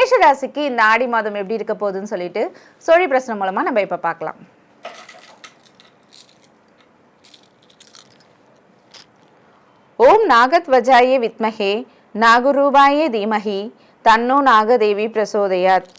மேஷ ராசிக்கு இந்த ஆடி மாதம் எப்படி இருக்க போகுதுன்னு சொல்லிட்டு சோழி பிரச்சனை மூலமா நம்ம இப்ப பார்க்கலாம். ஓம் நாகத்வஜாயே வித்மஹே நாகரூபாயே தீமஹி தன்னோ நாகதேவி பிரசோதயாத்.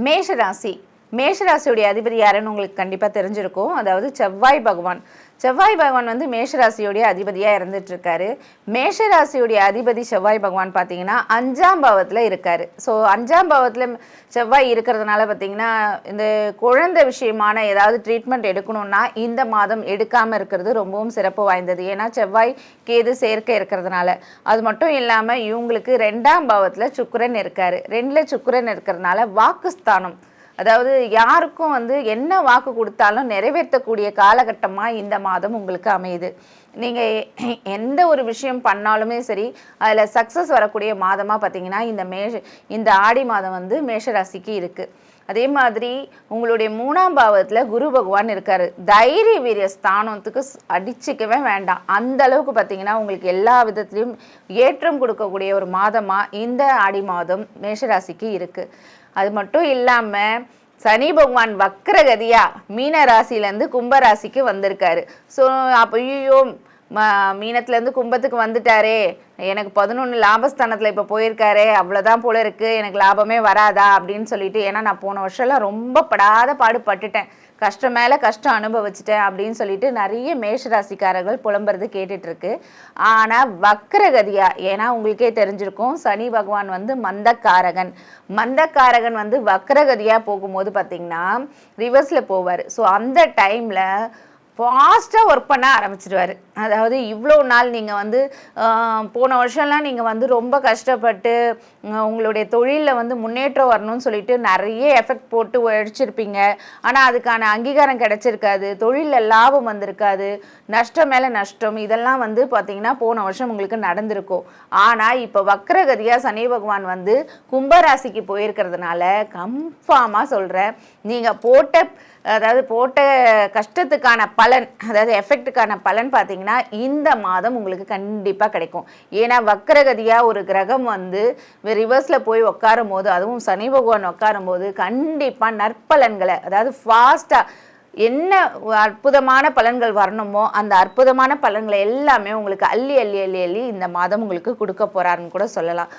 மேஷராசி மேஷராசியுடைய அதிபதி யாருன்னு உங்களுக்கு கண்டிப்பாக தெரிஞ்சிருக்கும். அதாவது செவ்வாய் பகவான். செவ்வாய் பகவான் வந்து மேஷராசியுடைய அதிபதியாக இருந்துட்டு இருக்காரு. மேஷராசியுடைய அதிபதி செவ்வாய் பகவான் பார்த்தீங்கன்னா 5ஆம் பாவத்தில் இருக்காரு. ஸோ 5ஆம் பாவத்தில் செவ்வாய் இருக்கிறதுனால பார்த்தீங்கன்னா இந்த குழந்தை விஷயமான ஏதாவது ட்ரீட்மெண்ட் எடுக்கணும்னா இந்த மாதம் எடுக்காமல் இருக்கிறது ரொம்பவும் சிறப்பு வாய்ந்தது. ஏன்னா செவ்வாய் கேது சேர்க்கை இருக்கிறதுனால. அது மட்டும் இல்லாமல் இவங்களுக்கு 2ஆம் பாவத்தில் சுக்கிரன் இருக்காரு. 2ல் சுக்கிரன் இருக்கிறதுனால வாக்குஸ்தானம், அதாவது யாருக்கும் வந்து என்ன வாக்கு கொடுத்தாலும் நிறைவேற்றக்கூடிய காலகட்டமாக இந்த மாதம் உங்களுக்கு அமையுது. நீங்கள் எந்த ஒரு விஷயம் பண்ணாலுமே சரி அதில் சக்ஸஸ் வரக்கூடிய மாதமாக பார்த்தீங்கன்னா இந்த ஆடி மாதம் வந்து மேஷராசிக்கு இருக்குது. அதே மாதிரி உங்களுடைய 3ஆம் பாவத்தில் குரு பகவான் இருக்காரு. தைரிய வீரிய ஸ்தானத்துக்கு அடிச்சுக்கவே வேண்டாம். அந்த அளவுக்கு பார்த்தீங்கன்னா உங்களுக்கு எல்லா விதத்துலையும் ஏற்றம் கொடுக்கக்கூடிய ஒரு மாதமாக இந்த ஆடி மாதம் மேஷராசிக்கு இருக்குது. அது மட்டும் இல்லாமல் சனி பகவான் வக்ரகதியா மீன ராசியிலேருந்து கும்பராசிக்கு வந்திருக்காரு. ஸோ அப்போ ஐயோ மீனத்துலேருந்து கும்பத்துக்கு வந்துட்டாரே, எனக்கு 11 லாபஸ்தானத்தில் இப்போ போயிருக்காரு, அவ்வளோதான் போல இருக்குது, எனக்கு லாபமே வராதா அப்படின்னு சொல்லிட்டு, ஏன்னா நான் போன வருஷம்லாம் ரொம்ப படாத பாடுபட்டுட்டேன், கஷ்டம் மேலே கஷ்டம் அனுபவிச்சிட்டேன் அப்படின்னு சொல்லிட்டு நிறைய மேஷராசிக்காரர்கள் புலம்புறது கேட்டுட்ருக்கு. ஆனால் வக்ரகதியா, ஏன்னா உங்களுக்கே தெரிஞ்சிருக்கும் சனி பகவான் வந்து மந்தக்காரகன் வந்து வக்ரகதியாக போகும்போது பார்த்திங்கன்னா ரிவர்ஸில் போவார். ஸோ அந்த டைமில் ஃபாஸ்ட்டாக ஒர்க் பண்ண ஆரம்பிச்சிடுவார். அதாவது இவ்வளோ நாள் நீங்கள் வந்து போன வருஷம்லாம் நீங்கள் வந்து ரொம்ப கஷ்டப்பட்டு உங்களுடைய தொழிலில் வந்து முன்னேற்றம் வரணும்னு சொல்லிட்டு நிறைய எஃபெக்ட் போட்டு உழைச்சிருப்பீங்க. ஆனால் அதுக்கான அங்கீகாரம் கிடைச்சிருக்காது, தொழிலில் லாபம் வந்திருக்காது, நஷ்டம் மேலே நஷ்டம், இதெல்லாம் வந்து பார்த்திங்கன்னா போன வருஷம் உங்களுக்கு நடந்திருக்கும். ஆனால் இப்போ வக்ரகதியாக சனி பகவான் வந்து கும்பராசிக்கு போயிருக்கிறதுனால கன்ஃபார்மாக சொல்கிறேன், நீங்கள் போட்ட கஷ்டத்துக்கான பலன், அதாவது எஃபெக்ட்டுக்கான பலன் பார்த்தீங்கன்னா இந்த மாதம் உங்களுக்கு கண்டிப்பாக கிடைக்கும். ஏன்னா வக்ரகதியாக ஒரு கிரகம் வந்து ரிவர்ஸில் போய் உட்காரும் போது, அதுவும் சனி பகவான் உட்காரும் போது கண்டிப்பாக நற்பலன்களை, அதாவது ஃபாஸ்ட்டாக என்ன அற்புதமான பலன்கள் வரணுமோ அந்த அற்புதமான பலன்களை எல்லாமே உங்களுக்கு அள்ளி அள்ளி அள்ளி அள்ளி இந்த மாதம் உங்களுக்கு கொடுக்க போகிறாருன்னு கூட சொல்லலாம்.